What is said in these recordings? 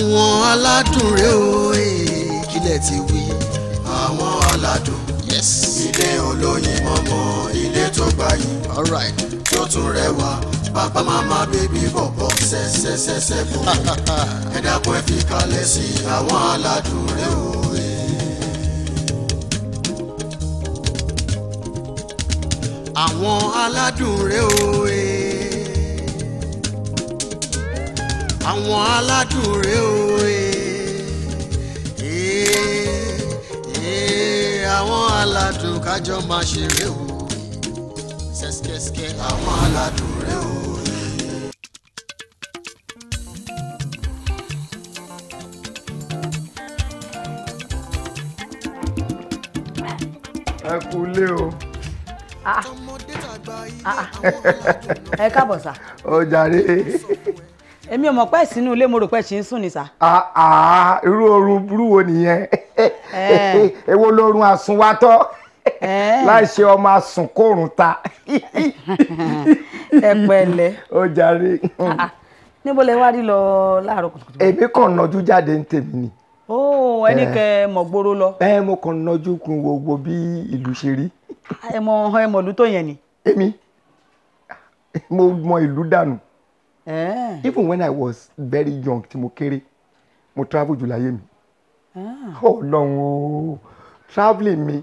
àwọn aládùn rẹ o kílẹ̀ ti wí. àwọn aládùn ilé olóyin mọ́mọ́ ilé tó gbayì tó tún rẹwà bàbá màmá bèbí bọ̀bọ̀ ṣẹṣẹṣẹṣẹ fún ẹ dákun ẹ fi kalẹ̀ sí àwọn aládùn rẹ o. àwọn aládùn rẹ o àwọn aládùn rẹ o àwọn aládùn kájọ máa ṣeré o ṣẹ́ṣkẹ́ṣkẹ́ àwọn aládùn rẹ o. ẹ kú lé o. ẹ káàbọ̀ sà. ó jàre. èmi ò mọ̀ pé sínú ilé mo rò pé ṣì ń sùn ni sà. irú oorun burú wo nìyẹn èwo lorun àsùnwátọ́ láì ṣe ọmọ àsùn kórun ta. ẹ pẹ̀lẹ́. ó jàre. níbo lẹ wá rí lọ láàárọ̀ kùtùkùtù. èmi kàn nájú jáde ń tèmi ni. ó ẹni kẹ mọ̀ gbòòrò lọ. mo kàn nájú kun gbogbo bí ìlú ṣe rí. ẹ mọ̀ ìlú tó yẹn ni. èmi mo mọ ìlú dànù. Even when I was very young tí mo kéré mo travel jù láyé mi. Ọlọ́run o travelling mi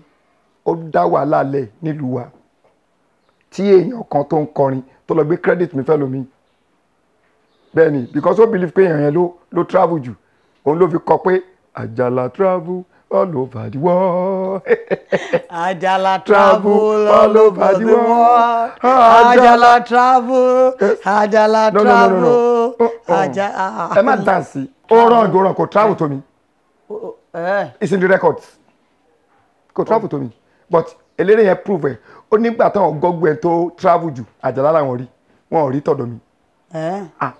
ó dá wàhálà lẹ̀ nílùú wa tí èèyàn kan tó ń kọrin tó lọ gbé credit mi fẹ́ lómi. Bẹ́ẹ̀ni because ó believe pé èèyàn yẹn ló travel jù òun ló fi kọ pé Àjàlá travel all over the world. Àjàlá travel all over the world. Àjàlá travel. Àjàlá travel. Àjàlá. Ẹ má dance. Ó rán kò travel to me. It's in the records. Kò travel to me. But eléré yẹn prove ẹ̀. Ó nígbà táwọn gọ́gbù ẹ̀ tó travel jù Àjàlá làwọn rí. Wọn ò rí tọ̀dọ̀ mi.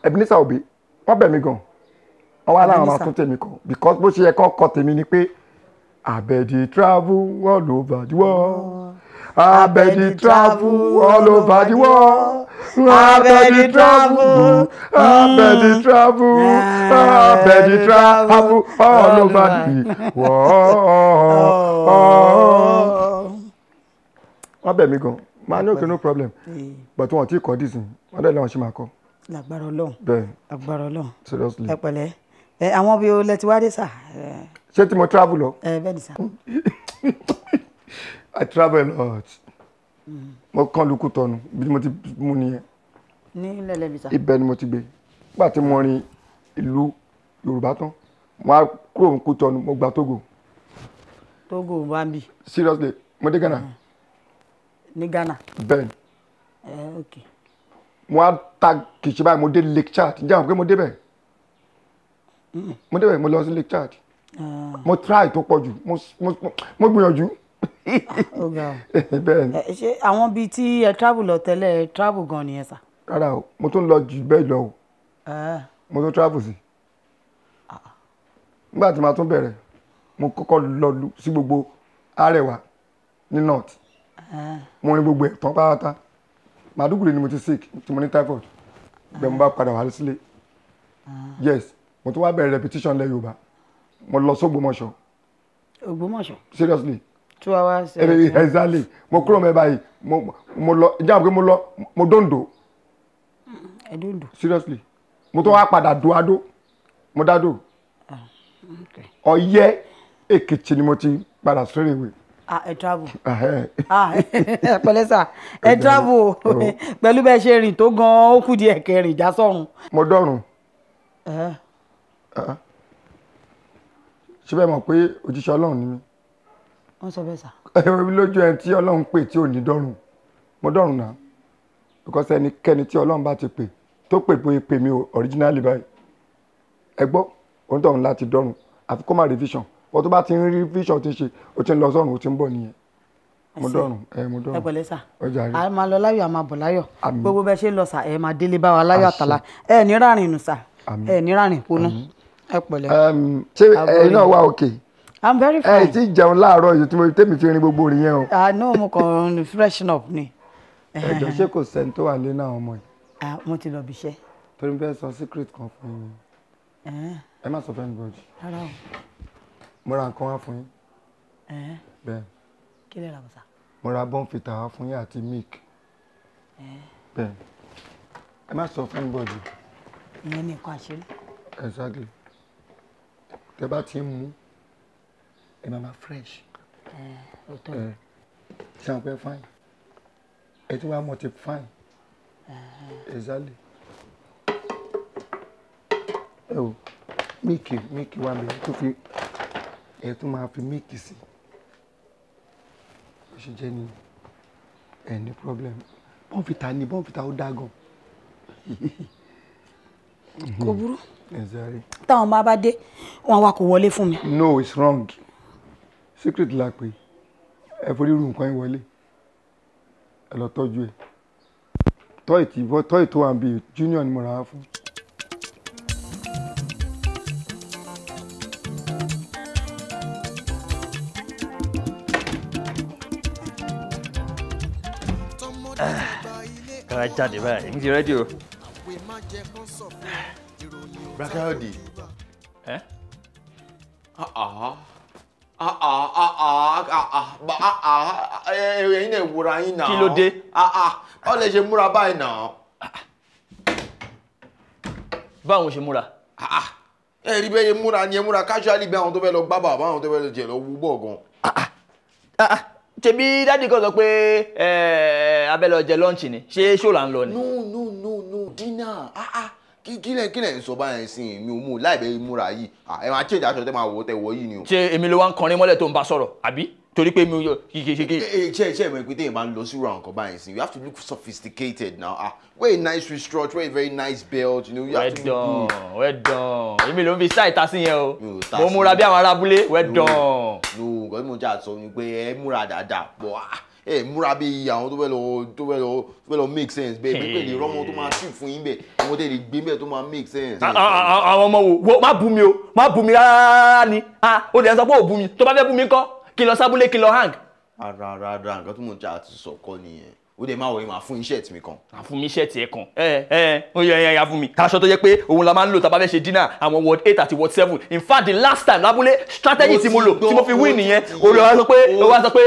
Ebenezer Obey wọ́n bẹ̀ mí gan. Wọ́n wá láwọn máa tún tèmi kọ. Because bó ṣe yẹ kọ́ kọ tèmi ni pé Abedi travel all over the world. Abedi travel all over the world. Abedi travel. Abedi travel. Abedi travel all over the world. Wọ́n bẹ̀ mí gan. Máa ní òkè no problem. But wọ́n ti kọ́ dísìn. Wọ́n dẹ̀ lọ́wọ́ ṣe máa kọ́. Lágbára Ọlọ́run. Bẹ́ẹ̀. Lágbára Ọlọ́run. Seriously. Ẹ pẹ̀lẹ́. Àwọn bí o lẹ ti wá dé sà. Ṣé tí mo travel lọ? Bẹ́ẹ̀ ni sà. I travel a lot. Mo kàn lukú tọ̀nù bí mo ti mú nìyẹn. Ní lẹ́lẹ́ bí sà. Ibẹ̀ ni mo ti gbé. Nígbà tí mo rin ìlú Yorùbá tán, mo á kúrò kú tọ̀nù mo gba Togo. Togo wá ń bì. Seriously, mo dé Ghana. Ní Ghana. Bẹ́ẹ̀ ni. Okay. Mo á ta kìsì báyìí mo dé Lake Chad. Ǹjẹ́ àwọn pé mo débẹ̀? Mo débẹ̀ mo lọ sí Lake Chad. Mo try tó pọ̀ jù mo gbìyànjú. Bẹ́ẹ̀ ni. Ṣé àwọn bíi tí ẹ travel lọ tẹ́lẹ̀ travel gan nìyẹn sà? Rárá o mo tún lọ jù bẹ́ẹ̀ lọ o. Mo tún travel sí. Nígbà tí màá tún bẹ̀rẹ̀ mo kọ́kọ́ lọ sí gbogbo Arewa ní north. Mo rin gbogbo ẹ̀ tán pátá. Màdúgùrì ni mo ti sick tí mo ní typhoid. Bẹ́ẹ̀ mo bá padà wá sílé. Yes mo tún wá bẹ̀rẹ̀ repetition lẹ́ Yorùbá. Mo lọ s'Ógbómọ̀ṣọ́. Ògbómọ̀ṣọ́. Seriously. 2 hours. Exactly. Mo kúrò mẹ́ báyìí mo lọ ìjà pé mo dòndò. Ẹ̀dòndò. Seriously. Mo tún wá padà do Adó. Mo dádò. Ọ̀yẹ́ Èkìtì ni mo ti padà straight away. Ẹ travel. Pẹ̀lẹ́ sà ẹ travel pẹ̀lú bẹ́ẹ̀ ṣe rìn tó gan ó kù díẹ̀ kẹrin já sọ́run. Mo dọ̀rùn. Ṣé bẹ́ẹ̀ mọ̀ pé òjíṣẹ́ Ọlọ́run ni mí? Wọ́n sọ bẹ́ẹ̀ sà. Lójú ẹni tí Ọlọ́run pè tí ò ní dọ̀rùn mo dọ̀rùn náà because ẹnikẹ́ni tí Ọlọ́run bá ti pè tó pè mí originally báyìí ẹ gbọ́ òun tọ̀run láti dọ̀rùn àfi kó má rí vision bọ́ tó bá ti ń rí vision ti ń ṣe ó ti ń lọ sọ́run ó ti ń bọ̀ nìyẹn mo dọ̀rùn mo dọ̀rùn. Ẹ pẹ̀lẹ́ sà ọjà rí a máa lọ láyọ̀ a máa bọ̀ láyọ̀ gbogbo bẹ́ẹ̀ ṣe ń lọ sà ẹ máa délé bá wa láyọ̀ àtàlà ẹ ní rárìn nù sà ẹ ní rárìn ponú ẹ pẹ̀lẹ́. ṣé ẹ̀yin náà wà okay? I'm very fine. Ẹ ti jẹun láàárọ̀ yìí tí mo tẹ́mi fi rin gbogbo orin yẹn o. No mo kàn freshen up ni. Ẹ̀jọ̀ ṣé kò sẹ́ni tó wà lé náà ọmọ yìí. Mo ti lọ bí iṣẹ́. Torí bẹ́ẹ̀ sọ secret kan fún mi. ẹ má sọ fẹ́ anybody. rárá o. mo ra nǹkan wá fún yín. bẹ́ẹ̀. kí lè ra bàtà. mo ra bọ́ǹfìtà wá fún yín àti milk. bẹ́ẹ̀. ẹ má sọ fẹ́ anybody. ìyẹn ní nǹkan àṣírí. exactly. tẹ bá ti ń mú ẹ máa fresh. ṣé àwọn pẹ́ fine ẹ tí wàá mọ̀ ti fine. exactly. ẹ o míìkì wà mí tó fi ẹ tún máa fi míìkì sí ó ṣe jẹ́ ní ẹ ní problem bọ́ǹfìtà ó dá gan. kò burú. exactly. táwọn máa bá dé wọn wá kó wọlé fún mi. no it's wrong secret la pé ẹ forí ru nǹkan yín wọlé ẹ lọ tọ́jú ẹ tọ́ì tó wà ń bí junior ni mo rà á fún. ká jáde báyìí èmi ti rẹ́dí o. Brakayode. ẹ̀yin náà wúra yín náà. kí ló dé. ọ lè ṣe múra báyìí náà. báwo ṣe múra. ẹ rí bẹ́ẹ̀ múra ni ẹ múra casually bí àwọn tó fẹ́ lọ gbá bàbá àwọn tó fẹ́ lọ jẹ lọ wú bọ̀ gan. ṣebí dádì kan sọ pé abẹ́ lọ jẹ lọ́ǹchì ni ṣé ṣó là ń lọ ni. no dinner kílẹ̀ ń sọ báyẹn sí mi ò mú láìpẹ́ múra yìí ẹ máa change aṣọ tẹ́ máa wọ̀ tẹ́ wọ̀ yìí ni o. ṣé èmi ló wá ń kọrin mọ́lẹ̀ tó ń bá sọ̀rọ̀ àbí torí pé mi ò kìkì. ṣe ìmọ̀ ìpínlẹ̀ yìí máa ń lọ sí ìrọ̀ nǹkan báyìí sí you have to look sophisticated now wear a nice wristwatch wear a very nice belt you know you have to look good. well done èmi ló ń fi style ta sí yẹn o mo múra bí àwọn ará abúlé well done. no nǹkan tí mo jà sọ ni pé ẹ múra dáadáa pọ̀ ẹ múra bí àwọn tó fẹ́ lọ make sense bẹ́ẹ̀ pé lè rọ́mọ tó máa tì fún yín bẹ́ẹ̀ ọmọ tẹ̀ lè gbé bẹ́ẹ̀ tó máa make sense. àwọn ọmọ wo má bú mi o má bú mi rárá ni o lè sọ pé ò bú mi tó bá fẹ́ bú mi kọ́ kí lọ sábúlé kí lọ hang. rárá nǹkan tí mo jà ti sọ kọ́ nìyẹn ó dẹ̀ máa wọ̀ ẹ́ máa fún iṣẹ́ tì mí kan. àfún mi iṣẹ́ tiẹ̀ kan ó yẹ ẹ̀yà fún mi. aṣọ tó jẹ́ pé òun la máa ń lò tá a bá fẹ́ ṣe dinner àwọn ward 8 àti ward 7 in fact the last time lábúlé strategy tí mo lò tí mo fi win nìyẹn ó lọ wá sọ pé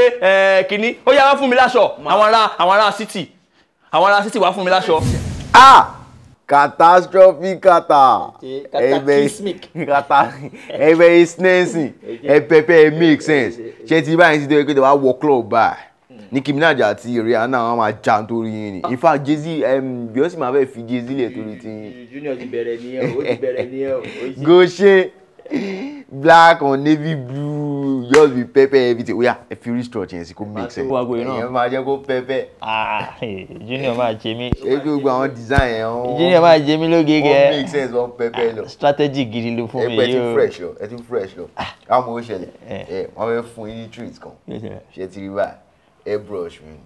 kínní ó yá wá fún mi láṣọ àwọn ará city wá fún mi láṣọ. Catastrophe kata ẹbẹ snacing ẹpẹpẹ make sense ṣe ti báyìí ti dẹ́rẹ́ pé wàá wọ club báyìí Nicki Minaj àti Rihanna wọn máa jà nítorí yín ni in fact Jay-Z Beyonce máa fẹ́ fi Jay-Z lẹ̀ torí ti yín. Junior ti bẹ̀rẹ̀ nìyẹn o. Go ṣe black or navy blue just be pepper everything oya ẹ fi restructure yẹn sí kó make sense ẹ̀yẹn máa jẹ́ kó pepper. Junior máa jẹ mí. ṣé gbogbo àwọn design yẹn wọn. Junior máa jẹ mí lóge gẹ. ó make sense wọn pepper lọ. strategy gidi ló fún mi yìí o. ẹ ti fresh lọ káwọn ò ṣẹlẹ̀ wọ́n fẹ́ fún yín ní treat kan ṣe ti rí báyìí airbrush mi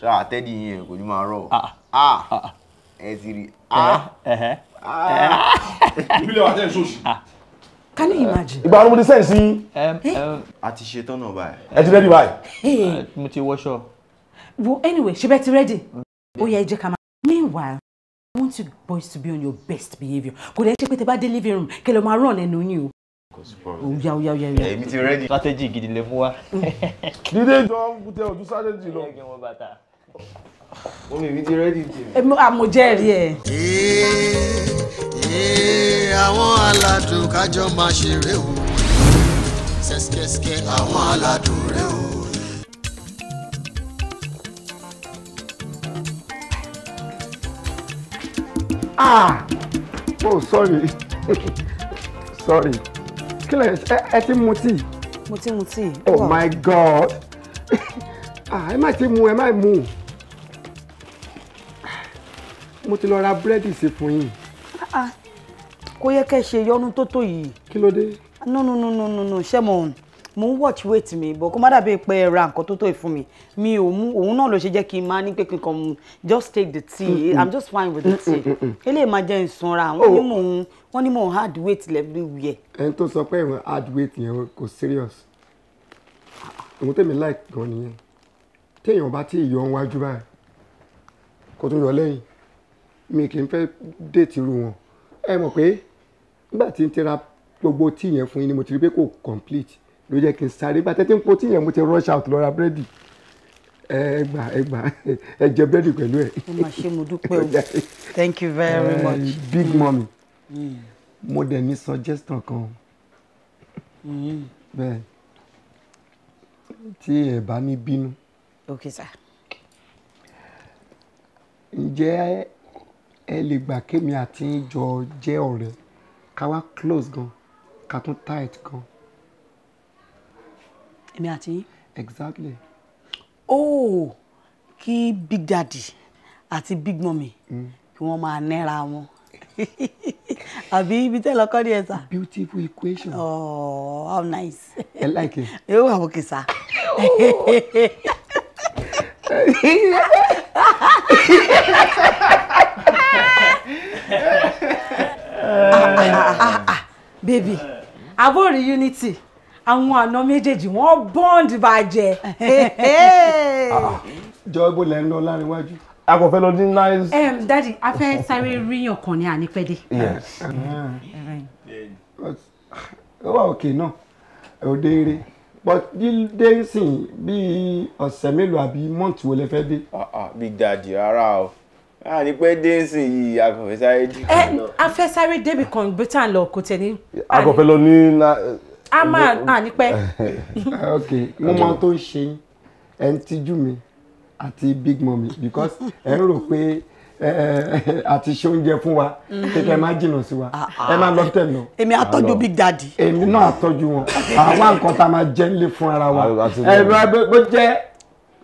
so àtẹ́dì yẹn kò ní máa rọ̀ ẹ ti rí ìbílẹ̀ wà tẹ́lẹ̀ sóòsì. Can you imagine? ìgbà ọdún mo ti sẹ́yìn sí. a ti ṣe tán náà báyìí. ẹ ti rẹ́dí báyìí. mo ti wọṣọ. Well, anyway, ṣe bẹ́ẹ̀ ti ready. Ó yá ẹ jẹ́ ká máa. Meanwhile, I want you boys to be on your best behaviour. Kò dẹ́ ṣe pé tẹ bá dé living room kẹ́ lọ máa rán lẹ́nu yín o. Oya. èmi ti ready. strategy gidi lè mú wa. dídé jọ ń tẹ ojú strategy lọ. omi mi ti ready ti. Àmọ̀jẹ́rìí ẹ̀. àwọn aládùn kájọ máa ṣeré o ṣẹ́ṣkẹ́ṣkẹ́ àwọn aládùn rẹ o. Oh sorry kílẹ̀ ẹ ti mu tíì. Mo ti mu tíì. Oh my God ẹ má ti mu ẹ má mu mo ti lọ ra búrẹ́dì sí fún yín. Kò yẹ kẹ́ ṣe yọnu tó yìí. Kí ló dé? No ṣé mo ń watch weight mi but kó má dàbí pé ẹ ra nǹkan tó yìí fún mi mi ò mú òun náà ló ṣe jẹ́ kí n máa ní pé kí n kàn just take the tea I'm just fine with the tea eléyìí máa jẹ́ ìsanra wọ́n ní mò ń hard weight everywhere. ẹni tó sọ pé ìwọ̀n hard weight yẹn kò serious òun tèmi like gan nìyẹn téèyàn bá tí ì yọ wájú báyìí kó tún yọ lẹ́yìn mi kì í fẹ́ déètì irú wọn ẹ mọ̀ pé nígbà tí n ti ra gbogbo tí yẹn fún yín ni mo ti rí pé kò complete ló jẹ́ kí n sáré bá tẹ́tí ń po tí yẹn mo ti rush out lọ ra búrẹ́dì ẹ jẹ búrẹ́dì pẹ̀lú ẹ. ẹ máa ṣe mo dúpẹ́ o thank you very much. Big Mommy mo dẹ̀ ní suggestion kan bẹ́ẹ̀ tí ẹ bá ní bínú. okay sir. ǹjẹ́ ẹ lè gbà kémi àti ìjọ jẹ́ ọ̀rẹ́ ká wá close gan ká tún tight gan. èmi àti yín. exactly. oh kí Big Daddy àti Big Mommy kí wọ́n máa nẹ́ra wọn àbí ibi tẹ́ lọ́kọ́ ní ẹ sà. beautiful equation. oh how nice. I like it. yóò wà wókè sá. baby àbórí unity àwọn àna méjèèjì wọ́n bond bàjẹ́. jọ ibo lẹ ń lọ láàrin iwájú. a kò fẹ́ lọ ní nice. daddy a fẹ́ sáré ríyàn kan ní ànípẹ́dé. yes. ó wà òkè náà òde eré but dídé sìn bíi ọ̀sẹ̀ mélòó àbí mọ́ǹtì wo lẹ fẹ́ dé. Big Daddy ara o ní pé dé sìn yìí a kò fẹ́ sáré dì. a fẹ́ sáré débi kan gbé tá à ń lọ kò tẹ̀ ní. a kò fẹ́ lọ ní. a máa ànípẹ́. ok mo mọ tó ń ṣe ẹ ń tijú mi àti Big Mommy because ẹ ń rò pé àti ṣe oúnjẹ fún wa kékeré má jìnnà sí wa ẹ má lọ tẹ̀ lọ. èmi á tọ́jú Big Daddy. èmi náà tọ́jú wọn àwa nǹkan tá a máa jẹ nílé fún ara wa bó jẹ́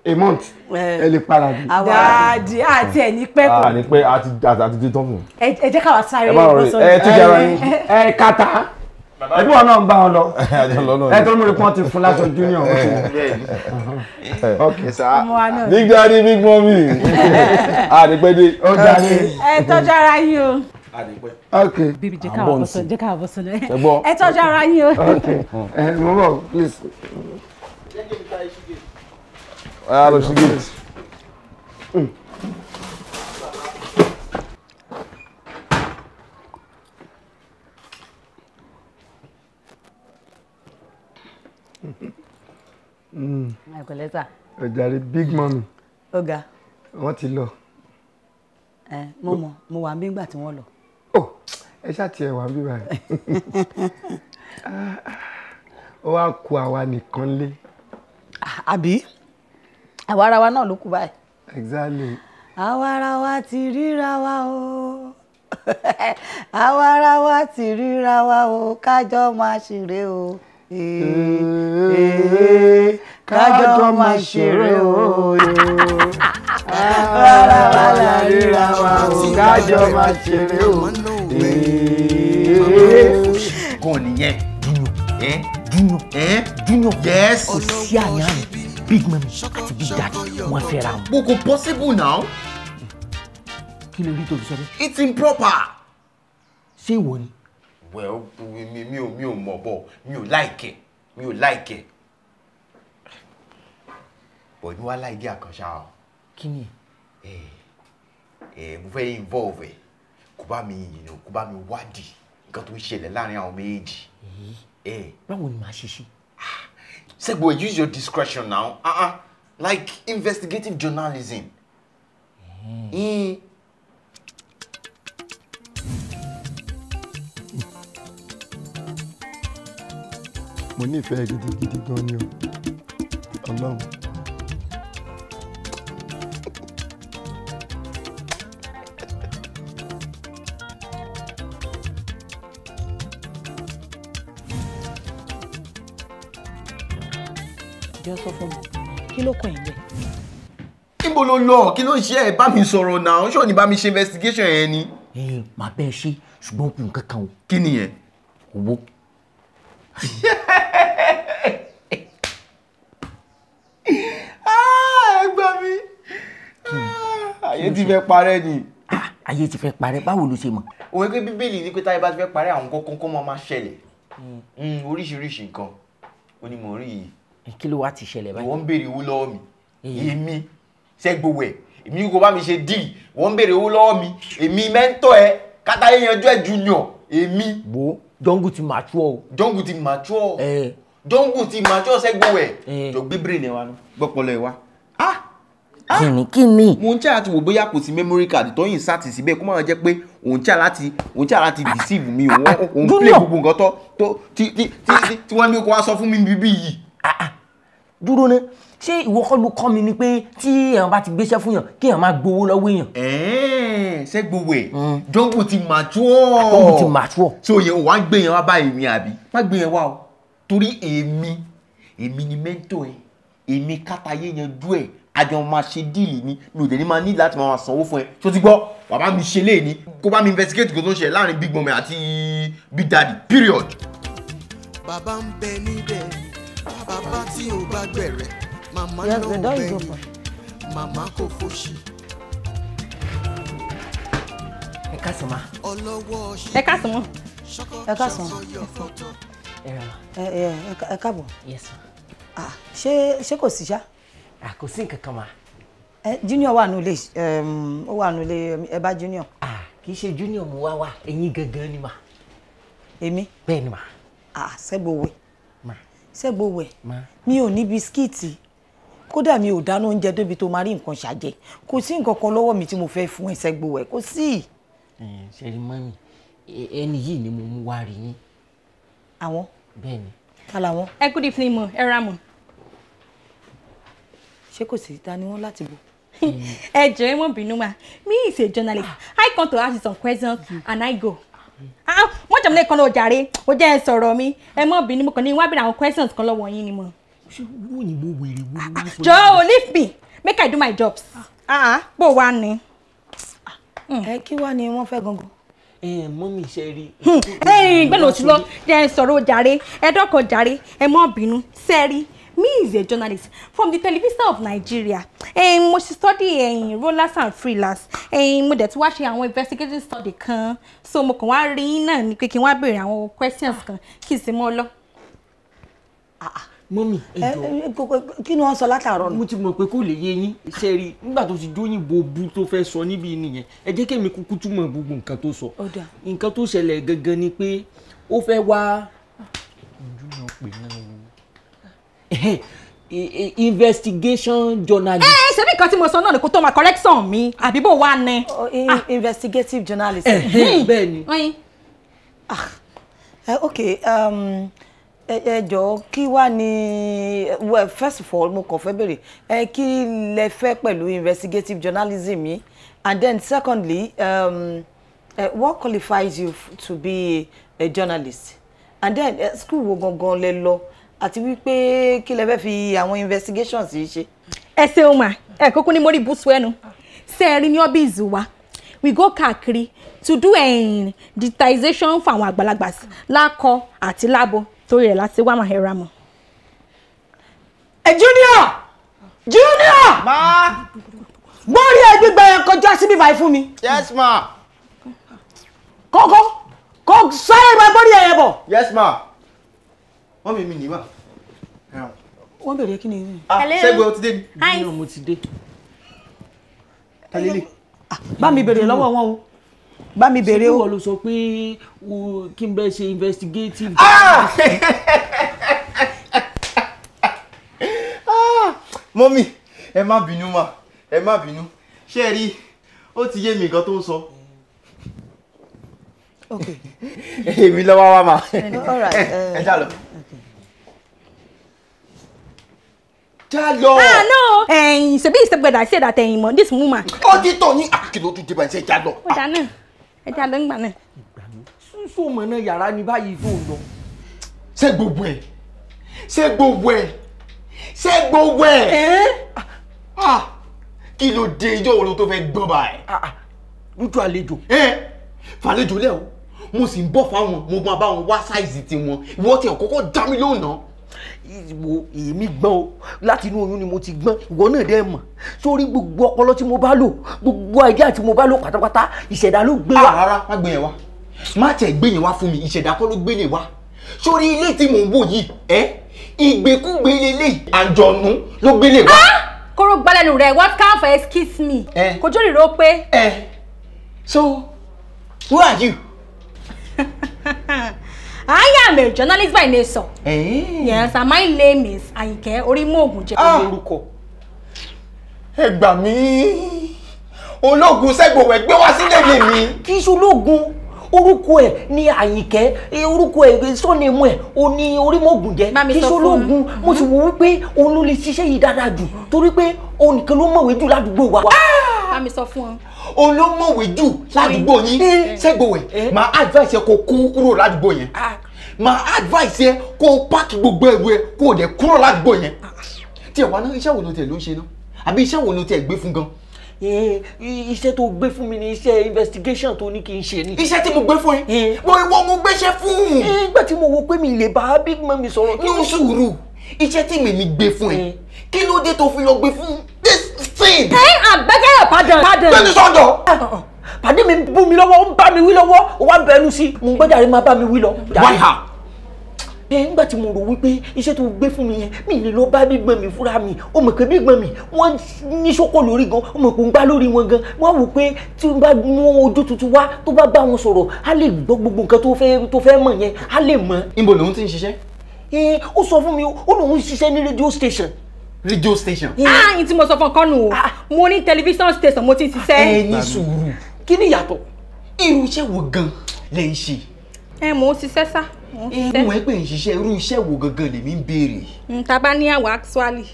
a month ẹ lè para jù. dáàdì àti ẹ̀ ní pẹ́ kọ́. ní pé àti di tọ́fù. ẹ jẹ́ káwa sáré bọ́sọ̀ ẹ ti jara yín. kàtà ẹbí wọn náà ń bá wọn lọ ẹ tó mú rí pọ́n ti fún láṣọ junior. ok Big Daddy Big Mommy àdìpẹ́dé. ó dáre. ẹ tọ́jú ara yín o. ok bíbí jẹ́ káwa bọ́sọ̀ jẹ́ káwa bọ́sọ̀ náà. ẹ gbọ́. ẹ tọ́jú ara yín o. ok mo bọ̀ please. lọ sí gate. àìpẹ̀lẹ́ sà. ọ̀jàre Big Mommy ọ̀gá. wọ́n ti lọ. mo wà bí ngbà tí wọ́n lọ. ẹ ṣáàtì ẹ̀ wá bí báyìí. ó wá kù àwa nìkan lé. àbí àwa ara wa náà ló kù báyìí. exactly. àwa ara wa ti ríra wa o àwa ara wa ti ríra wa o kájọ máa ṣeré o kájọ máa ṣeré o ara wa la ríra wa o kájọ máa ṣeré o. gan nìyẹn dúnú yes. kò sí àná Big Mommy àti Big Daddy wọ́n fẹ́ra wọn. bó kò possible now. kí ló rí tó fi sọ bẹ́ẹ̀. it's improper. ṣé ìwọ ni. well mi ò mọ̀ bọ̀ mi ò like but mi wá láìdí àkànṣá o. kí ni. mo fẹ́ involve kó bá mi wádìí nǹkan tó ń ṣẹlẹ̀ láàrin àwọn méjèèjì. báwo ni màá ṣe ṣe. Segbo, use your discretion now. Like investigative journalism. mo nífẹ̀ẹ́ gidigidi gan ni o Ọlọ́run. jẹ́ sọ fún mi kí ló kàn yín bẹ́ẹ̀. Níbo ló lọ? Kí ló ń ṣe ẹ? Bá mi sọ̀rọ̀ náà. Ṣé ò ní bá mi ṣe investigation yẹn ni? màá bẹ́ẹ̀ ṣe ṣùgbọ́n kù nǹkan kan o. Kí nìyẹn? owó. Ẹ gbà mí. Ayé ti fẹ́ parẹ́ ni. ayé ti fẹ́ parẹ́ báwo ló ṣe mọ̀. Òwe pé Bíbélì ní pé táyé bá ti fẹ́ parẹ́ àwọn kọ́kọ́ máa ṣẹlẹ̀. Oríṣiríṣi nǹkan onímọ̀ rí yìí. kí ló wá ti ṣẹlẹ̀ báyìí. Wọ́n ń béèrè owó lọ́wọ́ mi. Èmi Segbo èmi kò bá mi ṣe díì. Wọ́n ń béèrè owó lọ́wọ́ mi. Èmi mẹ́ńtọ̀ ẹ kátàyé yanjú ẹ̀ junior. èmi. wo jungle ti mature o. jungle ti mature. jungle ti mature sẹ́gbọ̀n ẹ̀. jọ gbé brain ẹ̀ wá nù gbọ́pọ̀lọ ẹ̀ wá. kíni. mo ń ṣe àti wò bóyá kò sí memory card tó yìn sáàtì síbẹ̀ kó máa jẹ́ pé òun ṣe láti deceive mi òun play gbogbo nǹkan tó tí wọ́n ní kó wá sọ fún mi bíbí yìí. dúró ná ṣé ìwọ kọ́ ló kọ́ mi ni pé tí èèyàn bá ti gbéṣẹ́ fún yàn kí èèyàn máa gbowó lọ́wọ́ èèyàn. ṣé gbowó ẹ̀ jungle ti mature. jungle ti mature. so yẹn wàá gbé yẹn wá báyìí mi àbí má gbé yẹn wá o torí èmi ni mentor ẹ èmi kátàyé yẹn dú ẹ àjọ máa ṣe díìlì ni mi ò dẹ̀ ní máa ní láti máa sanwó fún ẹ tó ti gbọ́ bàbá mi ṣe léèní kó bá mi investigate kó tó ń ṣe láàrin Big Mummy àti Big Daddy period. bàbá ń bẹ níbẹ̀ bàbá tí ò bá gbẹ̀rẹ̀ màmá náà ń bẹ ní màmá kò fòṣì. ẹ káàsán ma. ẹ káàsán mọ́. ẹ káàsán. ẹ káàbọ̀. yes ma. ṣé kò sí ṣá. kò sí nǹkan kan ma. junior wà nílé ó wà nílé ẹ bá junior. kì í ṣe junior mo wá ẹ̀yin gangan ni ma. èmi. bẹ́ẹ̀ ni ma. sẹ́gbowé ma. sẹ́gbowé ma. mi ò ní bisikíìtì kódà mi ò dáná oúnjẹ débi tó máa rí nǹkan ṣàjẹ kò sí nǹkan kan lọ́wọ́ mi tí mo fẹ́ fún ẹ sẹ́gbowé kò sí. ṣe rí mọ́mì ẹni yìí ni mo mú wá rí yín. àwọn. bẹ́ẹ̀ ni. kálá wọn. good evening mo ẹ ra mọ. ṣé kò sí ta ni wọn láti bò. ẹ jọ̀ọ́ ẹ mọ̀ bínú ma me is a journalist I come to ask you some questions and I go. mo jẹ́ mi lẹ́ẹ̀kan lọ jàre ó jẹ́ ẹ sọ̀rọ̀ mi ẹ mọ̀ bínú mo kàn ní wá bí àwọn questions kan lọ́wọ́ yín ni mo. ṣé òyìnbó wèrè wo ló ń sọ. jọ̀ọ́ leave me make I do my jobs. bó wá ni. kí wá ni wọ́n fẹ́ gangan. mọ́mì ṣe rí. gbẹ́nu òtún lọ jẹ́ ẹ sọ̀rọ̀ jàre ẹ dọ́kọ̀ jàre ẹ mọ̀ bínú sẹ́ẹ̀rí. Me is a journalist from the television of Nigeria. Mo ṣe study rollers and freelance. Mo dẹ̀ tún wá ṣe àwọn investigative study kan. So mo kàn wá rí náà ni pé kí n wá béèrè àwọn questions kan kí n sì mọ́ lọ. Mọ́mì ẹ jọ̀ọ́. Kí ni wọ́n sọ látàárọ̀ nù? Mo ti mọ̀ pé kò lè yé yín. Ṣé rí nígbà tó ti dóyìnbó bú tó fẹ́ sọ níbí nìyẹn. Ẹ jẹ́ kí èmi kúkú túmọ̀ gbogbo nǹkan tó sọ. Nǹkan tó ṣẹlẹ̀ gangan ni pé ó fẹ́ wá. Investigation journalist. ṣebí nǹkan tí mo sọ náà ni kó tó máa correction mi àbí bó wà ní. Investigative journalist. bẹ́ẹ̀ ni. Okay ẹ jọ̀ọ́ kí wá ní well first of all mo kàn fẹ́ béèrè kí lẹ fẹ́ pẹ̀lú investigative journalism yìí and then secondly what qualifies you to be a journalist and then school wo gangan lẹ lọ àti wípé kí lẹ fẹ́ fi àwọn investigations yìí ṣe. ẹ ṣeun mà ẹ kúkú ní mo rí bùsù ẹnu ṣe ẹ rí ní ọ́bíìsì wa we go káàkiri to do digitization fún àwọn àgbàlagbà lákọ àti lábo torí ẹ̀ láti wá máa hẹ́ra mọ́. Junior ma gbórí ẹ gbígbẹ yẹn kọjá síbí báyìí fún mi. yes ma. kò sáré máa gbórí ẹ yẹn bọ̀. yes ma. wọ́n mi ní ma. wọ́n bèrè kí ni. ṣẹ́gun o ti dé ni. Hi. Mo ti dé. Talele. Bá mi bèrè lọ́wọ́ wọn o. Bá mi bèrè o. Ṣé wọ́n ló sọ pé kí n bẹ ṣe investigative. Mọ́mì ẹ má bínú ma ẹ má bínú ṣé ẹ rí ó ti yé mi nǹkan tó ń sọ. Okay. èmi lọ́wọ́ wa ma. All right. ẹ já lọ. já lọ. no ṣebí ìṣègbèdà I say that mọ this woman. ó ti tọ̀ ní àkìlọ̀ tó dé bá ẹ ṣe já lọ. ó dáná ẹ já lọ ńgbà náà. Sọ mọ̀ náà yàrá ní báyìí tó lọ. ṣé gbogbo ẹ̀ ṣé gbogbo ẹ̀ ṣé gbogbo ẹ̀. kí ló dé ijó wo ló tó fẹ́ gbọ́n báyìí. lójú àlejò. fàlejò lẹ́ o mo sì ń bọ̀ fáwọn mo máa bá wọn wá sáìsì tiwọn ìwọ tí ò kọ́kọ́ dá mi lóhùn náà. Ìwọ èmi gbọ́n o láti inú oyún ni mo ti gbọ́n ìwọ náà dẹ́ mọ̀ sórí gbogbo ọpọlọ tí mo bá lò gbogbo àìdíà tí mo bá lò pátápátá ìṣẹ̀dá ló gbé wá. rárá má gbé yẹn wá má tẹ̀ gbé yẹn wá fún mi ìṣẹ̀dá kọ́ ló gbé lè wá sórí ilé tí mò ń wò yìí ìgbékúgbé lélẹ̀ àjọ̀nú ló gbé lè wá. kóró gbalẹ̀nu rẹ̀ what kind of excuse me. kojú rírò pé. So who are you. I am a journalist by nature. Yes, and my name is Ayinke Orimogunje. Orúkọ. Ẹ gbà mí. Ológun Ṣẹ́gbòwẹ̀ gbé wá sílé lé mi. Kì í ṣe ológun. Orúkọ ẹ̀ ní Àyìnkẹ́, orúkọ ẹ̀ surname ẹ̀ ó ní Orímọ̀ògùnjẹ́. Kì í ṣe ológun. Mo sì wò wípé òun ló lè ṣiṣẹ́ yìí dáadáa jù torí pé òun nìkan ló mọ̀wé jù ládùúgbò wa. Bá mi sọ fún ọ. Òun ló mọ̀wé jù ládùúgbò yín. Ṣẹ́gbòwẹ̀, máa advice ẹ kó kúrò ládùúgbò yẹn. Máa advice ẹ kó páàkì gbogbo ẹrù ẹ kó dẹ̀ kúrò ládùúgbò yẹn. Tí ẹ wá náà iṣẹ́ wo ló tẹ̀ ló ń ṣe náà? Àbí iṣẹ́ wo ló tẹ̀ gbé fún gan? Iṣẹ́ tó gbé fún mi ni iṣẹ́ investigation tó ní kí n ṣe ni. Iṣẹ́ tí mo gbé fún ẹ? Mo gbéṣẹ́ fún. Nígbà tí mo wo pé mi lè bá Big Mummy sọ̀rọ̀. Ní sùúrù, iṣẹ́ tí mi gbé fún ẹ, kí ló dé tó fi lọ gbé fún this thing? Àgbẹ̀gẹ̀ pardon. Gbẹ́ni sọ́dọ̀. Pàdé mi bú mi lọ́wọ́, ó ń bá mi wí lọ́wọ́, ó wá bẹ̀rù sí. Mo gbọ́dọ̀ àrí máa bá mi wí lọ. Why her? Nígbà tí mo rò wípé iṣẹ́ tó gbé fún mi yẹn mi lè lọ bá Big Mummy fúnra mi ó mọ̀ pé Big Mummy wọ́n ní ṣókò lórí gan ó mọ̀ pé ń gbá lórí wọn gan wọ́n wò pé tí wọ́n bá mú ojú tuntun wá tó bá bá wọn sọ̀rọ̀ á lè gbọ́ gbogbo nǹkan tó fẹ́ mọ̀ yẹn á lè mọ̀. Níbo lòun ti ń ṣiṣẹ́? Ó sọ fún mi ó lòun ń ṣiṣẹ́ ní radio station. Radio station? Yìí tí mo sọ fún ọkọ nù o mo ní television station mo ti ṣiṣẹ́. Ẹ ní sùúrù, kí ni ìyàtọ̀? Irú iṣẹ́ wo gan lẹ ń ṣe? Mò ń ṣiṣẹ́ sá. Mo ẹ pé ń ṣiṣẹ́ irú iṣẹ́ wo gangan lèmi ń béèrè. Tá bá ní àwọ̀ actually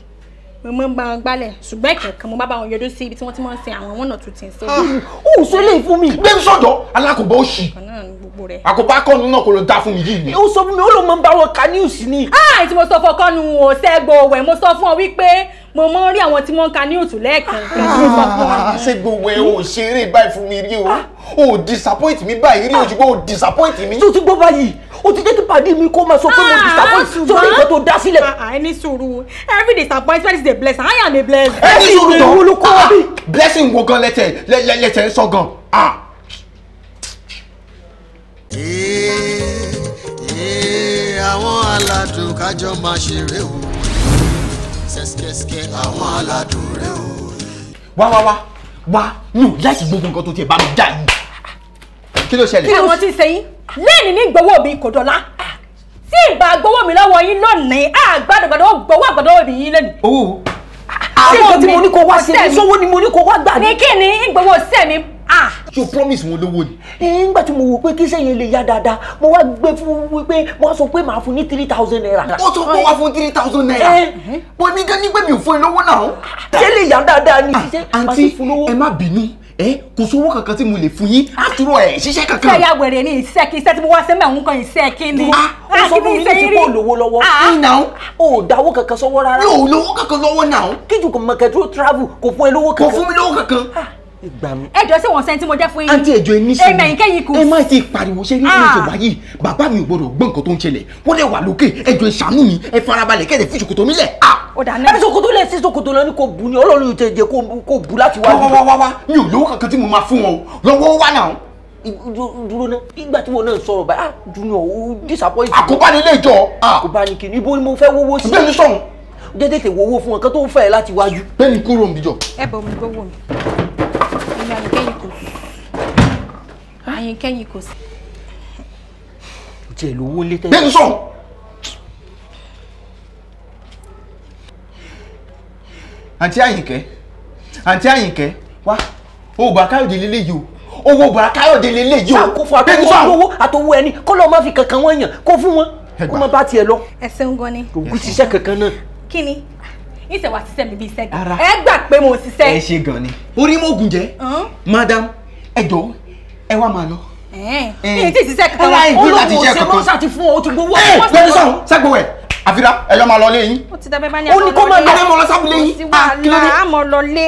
mo máa ń bá wọn gbálẹ̀ ṣùgbọ́n ẹ̀kẹ̀kan mo bá bá wọn yọdún sí ibi tí wọ́n ti máa ń sin àwọn one or two things. Ó sọ lè fún mi. Gbé mi sọ́dọ̀ alákòóbá òṣì. Àkóbá kọ́nu náà kò ló dá fún mi yìí ni. Ó sọ fún mi ó ló máa ń bá wọn ka news ni. Tí mo sọ fún ọkọ nu ò Ṣẹ́gbòwẹ̀ mo sọ fún ọ wípé mo máa ń rí àwọn tí wọ́n ń ka news lẹ́ẹ̀kan. Ṣẹ́gbòwẹ̀ ò ṣeré báyìí fún mi rí o. O disappoint mi báyìí rí o ṣùgbọ́n o disappoint mi. Tó ti gbọ́ báyìí ó ti jẹ́ kí pàdé mi kó máa sọ pé mo disappoint sórí nǹkan tó dá sílẹ̀. Ẹni sùúrù every disappointment is a blessing. I am a blessing. Ẹni sùúrù tó wúlò kó wá bí. Blessing wo gan lẹ́tẹ̀ ń sọ gan. Àwọn aládùn kájọ máa ṣeré o. Ṣẹ́ṣkẹ́ṣkẹ́ àwọn aládùn rẹ o. Wá mi ò láti gbogbo nǹkan tó tiẹ̀ bá mi já yìí. Kí ló ṣẹlẹ̀? Kí ni mo ti ṣe yín? Lẹ́ẹ̀ni ní gbowó mi kò dọ̀la. Tí ìgbà gbowó mi lọ́wọ́ yín lónìí, gbàdọ̀gbàdọ̀ gbowó àgbàdo mi yín lẹ́nu. Owó. Ṣé nǹkan tí mo ní kó wá ṣe ní sọ́wọ́ ni mo ní kó wá gbà ní? Ní kí ni ìgbowó ṣẹ́ mi? Ṣé o promise wọn lówó ni? Nígbà tí mo wò pé kí sẹ́yìn lè yá dáadáa, mo wá gbé fún wípé wọ́n sọ pé màá fún ní 3,000 naira. Ó sọ pé wá fún 3,000 naira. Wọ́n ní gán ní pé mi ò fún ẹ lówó náà. Ṣé lè yá dáadáa ni? Àǹtí ẹ má bínú. Kò sówó kankan tí mo lè fún yín àtúrò ẹ̀ ṣiṣẹ́ kankan. Ṣé ya wẹ̀rẹ̀ ní iṣẹ́ kí iṣẹ́ tí mo wá sẹ́mi àwọn nǹkan iṣẹ́ kí ni? Ó sọ fún mi láti kó lówó lọ́wọ́. Ìnáwó. Ó dáwó kankan sọ́wọ́ rárá. Yóò lówó kankan lọ́wọ́ náà. Kíjù kò mọ̀ kẹ́tù travel kò fún ẹ lówó kankan. Kò fún mi lówó kankan. Ẹjọ́ sí wọn sẹ́ni tí mo jẹ́ fún yín. Àǹtí ẹjọ́ ẹ ní sùúrù. Ẹ̀mẹ̀ ìkẹyìn kù. Ẹ má ti pariwo ṣe ní ìṣe wáyé. Bàbá mi ò gbọdọ̀ gbọ́ nǹkan tó ń ṣẹlẹ̀. Wọ́n lè wà lókè. Ẹjọ́ ẹ ṣàánú mi. Ẹ farabalẹ̀ kẹ́lẹ̀ fi ṣòkòtò mi lẹ̀. Ẹbí ṣòkòtò lẹ̀ sí ṣòkòtò lọ ní kò bù ní Ọlọ́run tẹ̀ jẹ́ kó bù láti wá. Wá mi ò lówó kankan tí mo máa fún wọn o. Lọ́wọ́ wá náà. Dúró náà ìgbà tí wọn náà sọ̀rọ̀ báyìí Junior ó disappoint. Àkóbá ni ilé ìjọ. Àkóbá ni kìíní ibo ni mo fẹ́ wówó sí. Bẹ́ẹ̀ni sọ̀hún. Dédé tè wówó fún wọn kan tó ń fẹ́ láti wájú. Bẹ́ẹ̀ni kúrò ń bíjọ. Ẹ bọ̀ mi gbówó mi. Àyìnkẹ́yìn kò sí. Jẹ́ lówó lé tẹ́lẹ̀. Bẹ́ẹ̀ni sọ̀hún. Àǹtí Àyìnkẹ́ wá owó Bàkáyọ̀dé lélẹ́yìí o owó Bàkáyọ̀dé lélẹ́yìí o. Ṣàkó fún àtọwọ́ ẹni kó lọ́ọ́ má fi kankan wọ́n yàn kó fún wọn kó má bá tiẹ̀ lọ. Ẹ ṣeun gan ni. Ògùn ṣiṣẹ́ kankan náà. Kí ni? Ìṣẹ̀ wá ṣiṣẹ́ mi bí iṣẹ́ gan. Ẹ gbà pé mo ṣiṣẹ́. Ẹ ṣe gan ni. Orímọ̀ògùnjẹ́ madam ẹ jọ̀ọ́ ẹ wá máa lọ. Ní ti ṣiṣẹ́ kankan wá. Olóòwò ṣe mọ́ sá ti fún ọ ó ti gbowó. Bẹ́ẹ̀ni sọ̀hún Ṣẹ́gbòwẹ̀ àfírà ẹ̀yọ́ máa lọ lé yín. Ó ti dábẹ́ bá ní ó ní kó máa lọ lọ sábúlé yín. Àmọ́ lọ lé.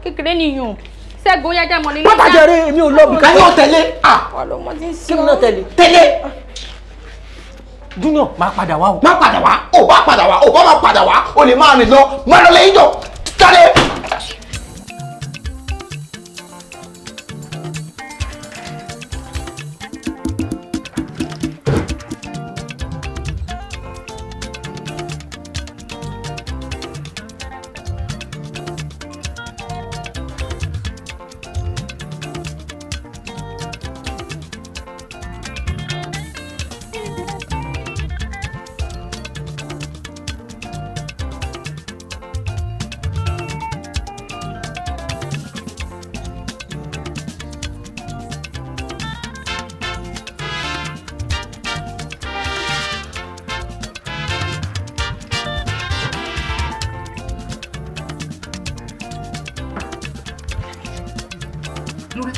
Kékeré nìyàn. Ṣẹ́gun yájá mọ́ nílé. Pátájẹ́rẹ́ èmi ò lọ bìkan. Káyọ̀ tẹ̀lé. Kí mi náà tẹ̀lé. Tẹ̀lé. Junior máa padà wá o. Má padà wá ò bá padà wá ò bá má padà wá o lè máa rìn lọ má lọ lẹ́yìn jọ jáde.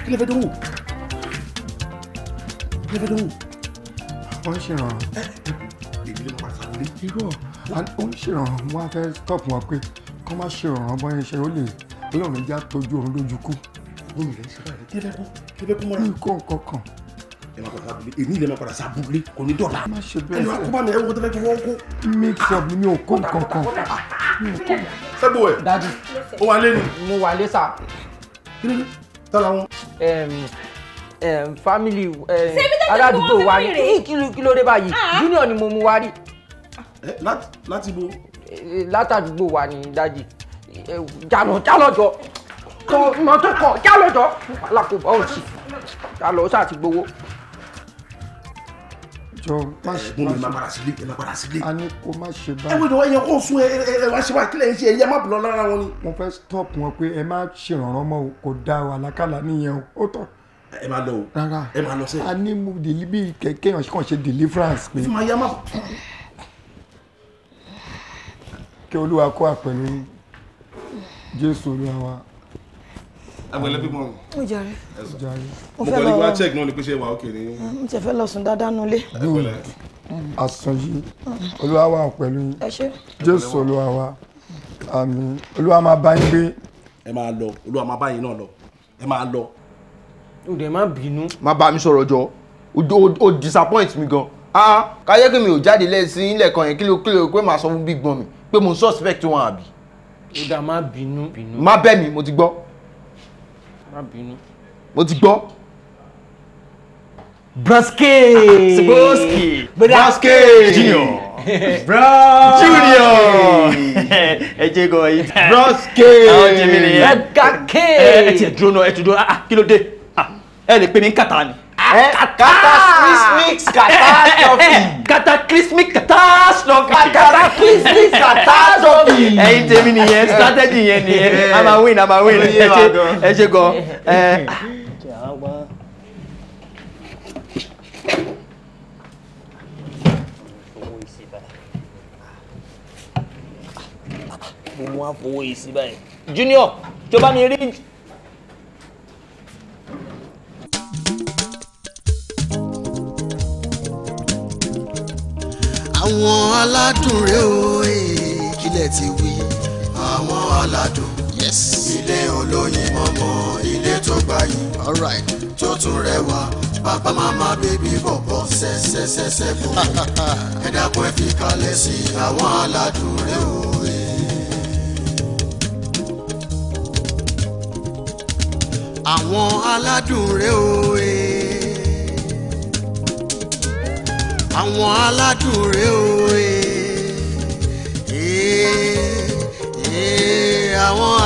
kí lè fẹ́ dánwò wọ́n ṣèrànwọ́. èmi lè máa padà sábúlé. irọ́ ó ń ṣèrànwọ́ wọ́n á fẹ́ stop wọn pé kọ́ má ṣèrànwọ́ bọ́ yẹn ṣe ó lè Ọlọ́run já tójú òun lójú kú. gómìnà ń ṣe báyìí kí lè fẹ́ kú mọ́ra. ní kó nǹkan kan. ẹ máa padà sábúlé èmi lè máa padà sábúlé kò ní dọ̀la. má ṣe bẹ́ẹ̀ ẹni wàá kó bá mi ẹ̀wọ̀n tó fẹ́ kí wọ́n kó. mix up mi ò kó nǹkan kan. sẹ́gbó ẹ̀ Daddy, ó wà lé ni. mo wà lé sà. kí ló dé tọ́lá wọn. Family aládùúgbò wa ní kí ló dé báyìí Junior ni mo mú wá rí. láti bo. Látàdúgbò wa ní Daddy. Jálọ̀jọ́ tó mọ́tò kọ̀ jálọ̀jọ́ alákòóbá òsì jálọ̀ sáà ti gbowó. jọ má ṣe mo máa padà sílé ẹ máa padà sílé. a ní kó má ṣe ẹ báyìí. wo ìdánwò ẹyẹ kó sún ẹ wá ṣe báyìí kílẹ̀ ń ṣe ẹyẹ má bùlọ lára wọn ni. mo fẹ́ stop wọn pé ẹ má ṣèrànwọ́ mọ́ o kò dá o àlákàlà nìyẹn o ó tọ́. ẹ máa lọ o. rárá ẹ máa lọ sẹ́yìn. a ní mo dèlí bí kẹ̀kẹ́ yàn kàn ṣe deliverance pé fún ma yá má. kí Olúwa kó àpẹẹrẹ Jésù Olúwa wa. agbẹ̀lẹ̀ bí mọ́. ó jàre. mo kọ́ ní wá check náà ni pé ṣe wà ókè ní. mo ti fẹ́ lọ sùn dáadáa nulẹ̀. àsàn yìí Olúwa wà pẹ̀lú yín. ẹ ṣé. Jésù Olúwa wa àmín. Olúwa máa bá yín gbé. ẹ máa lọ Olúwa máa bá yín náà lọ ẹ máa lọ. o dẹ̀ má bínú. má bá mi sọ̀rọ̀ jọ o disappoint mi gan káyé pé mi ò jáde lẹ́sìn ilẹ̀ kan yẹn kí ló pé màá sọ fún big gbọ́n mi pé mo suspect wọn àbí. o dà má bínú. má bẹ́ mi mo ti gbọ́. má bínú. mo ti gbọ́. Broski. Junior. ẹ jẹ́ gan yìí. Broski. àwọn jẹ́mi nìyẹn. Ẹ̀gàkè. ẹ ti dúró náà ẹ ti dúró kí ló dé ẹ lè pè mí kàtà ni. Cataclysmic catastrophe. Cataclysmic catastrophe. Cataclysmic catastrophe. ẹ̀yin tèmi nìyẹn strategy yẹn nìyẹn a máa win ẹ ṣe gan. mo wá fowó yìí sí báyìí Junior tó bá mi rí. àwọn aládùn rẹ o kílẹ̀ ti wí. àwọn aládùn ilé olóyin mọ́mọ́ ilé tó gbayì tó tún rẹwà bàbá màmá bébí bọ̀bọ̀ ṣẹṣẹṣẹṣẹ fún mi. ẹ dákun ẹ fi kalẹ̀ sí àwọn aládùn rẹ o. àwọn aládùn rẹ o. àwọn aládùn rẹ o. àwọn